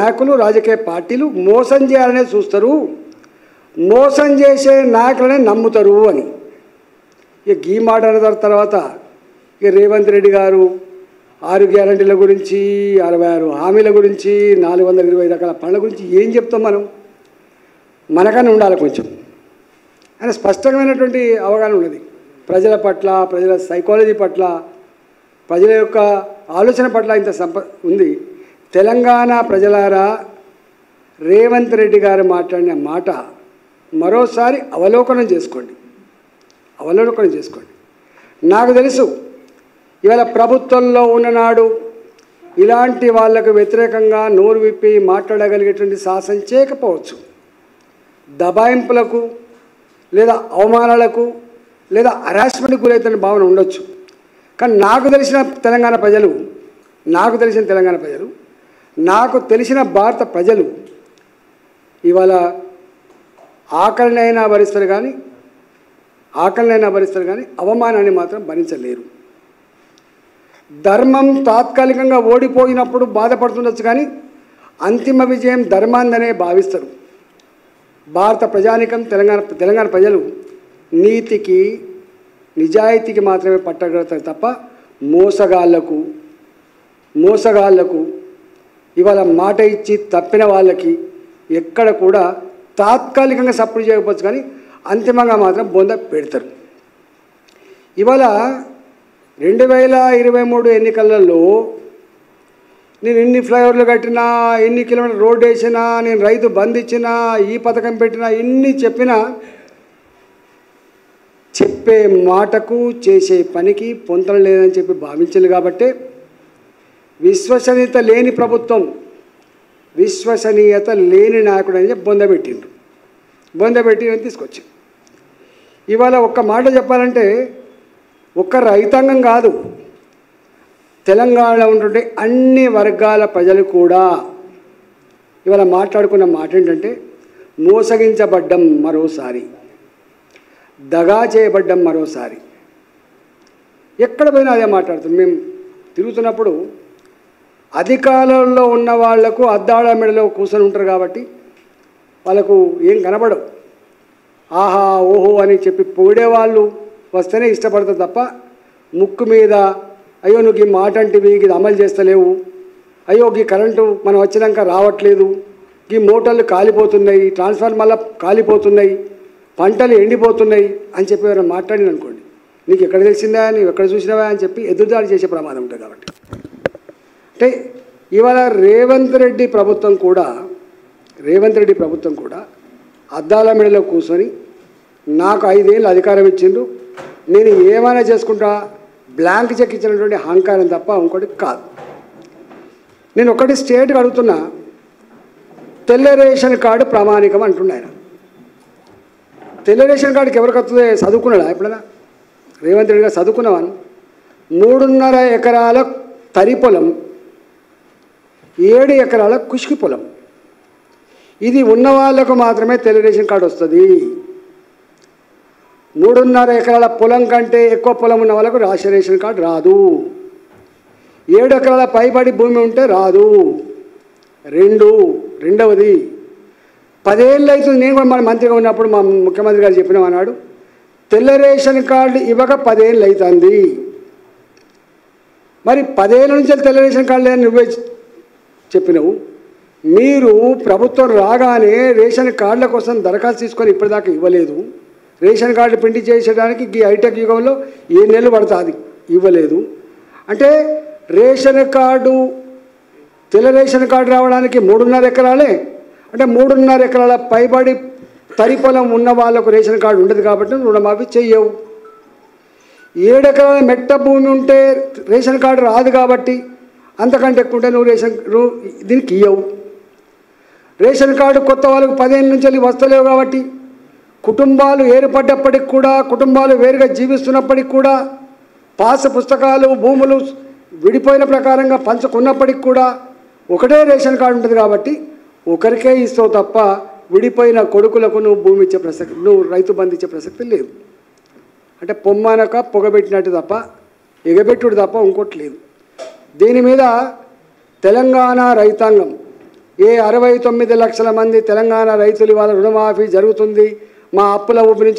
నాయకులు రాజకీయ పార్టీలు మోసం చేయాలనే చూస్తారు, మోసం చేసే నాయకులనే నమ్ముతారు అని. ఇక ఈ మాట అన్న తర్వాత ఇక రేవంత్ రెడ్డి గారు 6 గ్యారంటీల గురించి, 66 హామీల గురించి, 420 రకాల పనుల గురించి ఏం చెప్తాం మనం? మనకన్నా ఉండాలి కొంచెం. ఆయన స్పష్టమైనటువంటి అవగాహన ఉన్నది ప్రజల పట్ల, ప్రజల సైకాలజీ పట్ల, ప్రజల యొక్క ఆలోచన పట్ల ఇంత ఉంది. తెలంగాణ ప్రజలారా, రేవంత్ రెడ్డి గారు మాట్లాడిన మాట మరోసారి అవలోకనం చేసుకోండి. నాకు తెలుసు ఇవాళ ప్రభుత్వంలో ఉన్ననాడు ఇలాంటి వాళ్లకు వ్యతిరేకంగా నోరు విప్పి మాట్లాడగలిగేటువంటి సాహసం చేయకపోవచ్చు. దబాయింపులకు లేదా అవమానాలకు లేదా హరాస్మెంట్కి గురైతున్న భావన ఉండొచ్చు. కానీ నాకు తెలిసిన తెలంగాణ ప్రజలు, నాకు తెలిసిన భారత ప్రజలు ఇవాళ ఆకలినైనా భరిస్తారు కానీ అవమానాన్ని మాత్రం భరించలేరు. ధర్మం తాత్కాలికంగా ఓడిపోయినప్పుడు బాధపడుతుండొచ్చు కానీ అంతిమ విజయం ధర్మాందనే భావిస్తారు. భారత ప్రజానికం, తెలంగాణ ప్రజలు నీతికి, నిజాయితీకి మాత్రమే పట్టగలుగుతారు తప్ప మోసగాళ్లకు ఇవాళ మాట ఇచ్చి తప్పిన వాళ్ళకి ఎక్కడ కూడా తాత్కాలికంగా సపోర్ట్ చేయకపోవచ్చు కానీ అంతిమంగా మాత్రం బొంద పెడతారు. ఇవాళ 2023 ఎన్నికలలో నేను ఎన్ని ఫ్లైఓవర్లు కట్టినా, ఎన్ని కిలోమీటర్ రోడ్డు వేసినా, నేను రైతు బంద్ ఇచ్చినా, ఈ పథకం పెట్టినా, ఎన్ని చెప్పినా చెప్పే మాటకు చేసే పనికి పొంతన లేదని చెప్పి భావించాలి. కాబట్టి విశ్వసనీయత లేని ప్రభుత్వం, విశ్వసనీయత లేని నాయకుడు అని చెప్పి బొందబెట్టి తీసుకొచ్చి ఇవాళ ఒక్క మాట చెప్పాలంటే ఒక్క రైతాంగం కాదు, తెలంగాణలో ఉంటుంటే అన్ని వర్గాల ప్రజలు కూడా ఇవాళ మాట్లాడుకున్న మాట ఏంటంటే మోసగించబడ్డం మరోసారి, దగా చేయబడ్డం మరోసారి. ఎక్కడ పోయినా అదే మాట్లాడుతుంది. మేము తిరుగుతున్నప్పుడు అధికారంలో ఉన్న వాళ్లకు అద్దాల మెడలో కూర్చొని ఉంటారు కాబట్టి వాళ్ళకు ఏం కనబడవు. ఆహా ఓహో అని చెప్పి పొగిడేవాళ్ళు వస్తేనే ఇష్టపడతారు తప్ప ముక్కు మీద అయ్యో నువ్వు ఈ మాట అంటివి, ఇది అమలు చేస్తలేవు, అయ్యో ఈ కరెంటు మనం వచ్చినాక రావట్లేదు, ఈ మోటార్లు కాలిపోతున్నాయి, ట్రాన్స్ఫార్మర్లు కాలిపోతున్నాయి, పంటలు ఎండిపోతున్నాయి అని చెప్పి ఎవరైనా మాట్లాడిన అనుకోండి, నీకు ఎక్కడ తెలిసిందా, నీవు ఎక్కడ చూసినావా అని చెప్పి ఎదురుదాడి చేసే ప్రమాదం ఉంటుంది. కాబట్టి అంటే ఇవాళ రేవంత్ రెడ్డి ప్రభుత్వం కూడా అద్దాల మెడలో కూర్చొని నాకు 5 ఏళ్ళు అధికారం ఇచ్చిండ్రు, నేను ఏమైనా చేసుకుంటా, బ్లాంక్ చెక్ ఇచ్చినటువంటి అహంకారం తప్ప ఇంకోటి కాదు. నేను ఒకటి స్టేట్గా అడుగుతున్నా, తెల్ల రేషన్ కార్డు ప్రామాణికం అంటున్నాను. తెల్ల రేషన్ కార్డుకి ఎవరికి వస్తుంది? చదువుకున్నాడా ఎప్పుడైనా? రేవంత్ రెడ్డి గారు చదువుకున్నావాను. 3.5 ఎకరాల తరి పొలం, 7 ఎకరాల కుష్కి పొలం, ఇది ఉన్న వాళ్ళకు మాత్రమే తెల్ల రేషన్ కార్డు వస్తుంది. 3.5 ఎకరాల పొలం కంటే ఎక్కువ పొలం ఉన్న వాళ్ళకు రాష్ట్ర రేషన్ కార్డు రాదు. 7 ఎకరాల పైబడి భూమి ఉంటే రాదు. రెండవది 10 ఏళ్ళు అవుతుంది. నేను కూడా మన మంత్రిగా ఉన్నప్పుడు మా ముఖ్యమంత్రి గారు చెప్పినాం అన్నాడు, తెల్ల రేషన్ కార్డు ఇవ్వక 10 ఏళ్ళు అవుతుంది. మరి 10 ఏళ్ళ నుంచి తెల్ల రేషన్ కార్డు లేదని నువ్వే చెప్పినావు. మీరు ప్రభుత్వం రాగానే రేషన్ కార్డుల కోసం దరఖాస్తు తీసుకొని ఇప్పటిదాకా ఇవ్వలేదు. రేషన్ కార్డు ప్రింట్ చేసేయడానికి ఈ హైటెక్ యుగంలో 7 నెలలు పడుతుంది, ఇవ్వలేదు. అంటే రేషన్ కార్డు, తెల్ల రేషన్ కార్డు రావడానికి 3.5 ఎకరాలే, అంటే 3.5 ఎకరాల పైబడి తరి పొలం ఉన్న వాళ్ళకు రేషన్ కార్డు ఉండదు కాబట్టి రుణమాఫీ చెయ్యవు. 7 ఎకరాల మెట్ట భూమి ఉంటే రేషన్ కార్డు రాదు కాబట్టి అంతకంటే ఎక్కువ ఉంటే నువ్వు దీనికి ఇవ్వవు. రేషన్ కార్డు కొత్త వాళ్ళకు 10 ఏళ్ళ నుంచి వెళ్ళి వస్తలేవు కాబట్టి కుటుంబాలు ఏర్పడ్డప్పటికి కూడా, కుటుంబాలు వేరుగా జీవిస్తున్నప్పటికి కూడా, పాస పుస్తకాలు, భూములు విడిపోయిన ప్రకారంగా పంచుకున్నప్పటికి కూడా ఒకటే రేషన్ కార్డు ఉంటుంది కాబట్టి ఒకరికే ఇస్తావు తప్ప విడిపోయిన కొడుకులకు నువ్వు భూమి ఇచ్చే ప్రసక్తి, నువ్వు రైతు బంధు ఇచ్చే ప్రసక్తి లేదు. అంటే పొమ్మనక పొగబెట్టినట్టు తప్ప, ఎగబెట్టుడు తప్ప ఇంకోటి లేదు. దీని మీద తెలంగాణ రైతాంగం ఏ 69 లక్షల మంది తెలంగాణ రైతులు ఇవాళ రుణమాఫీ జరుగుతుంది, మా అప్పుల ఊపి నుంచి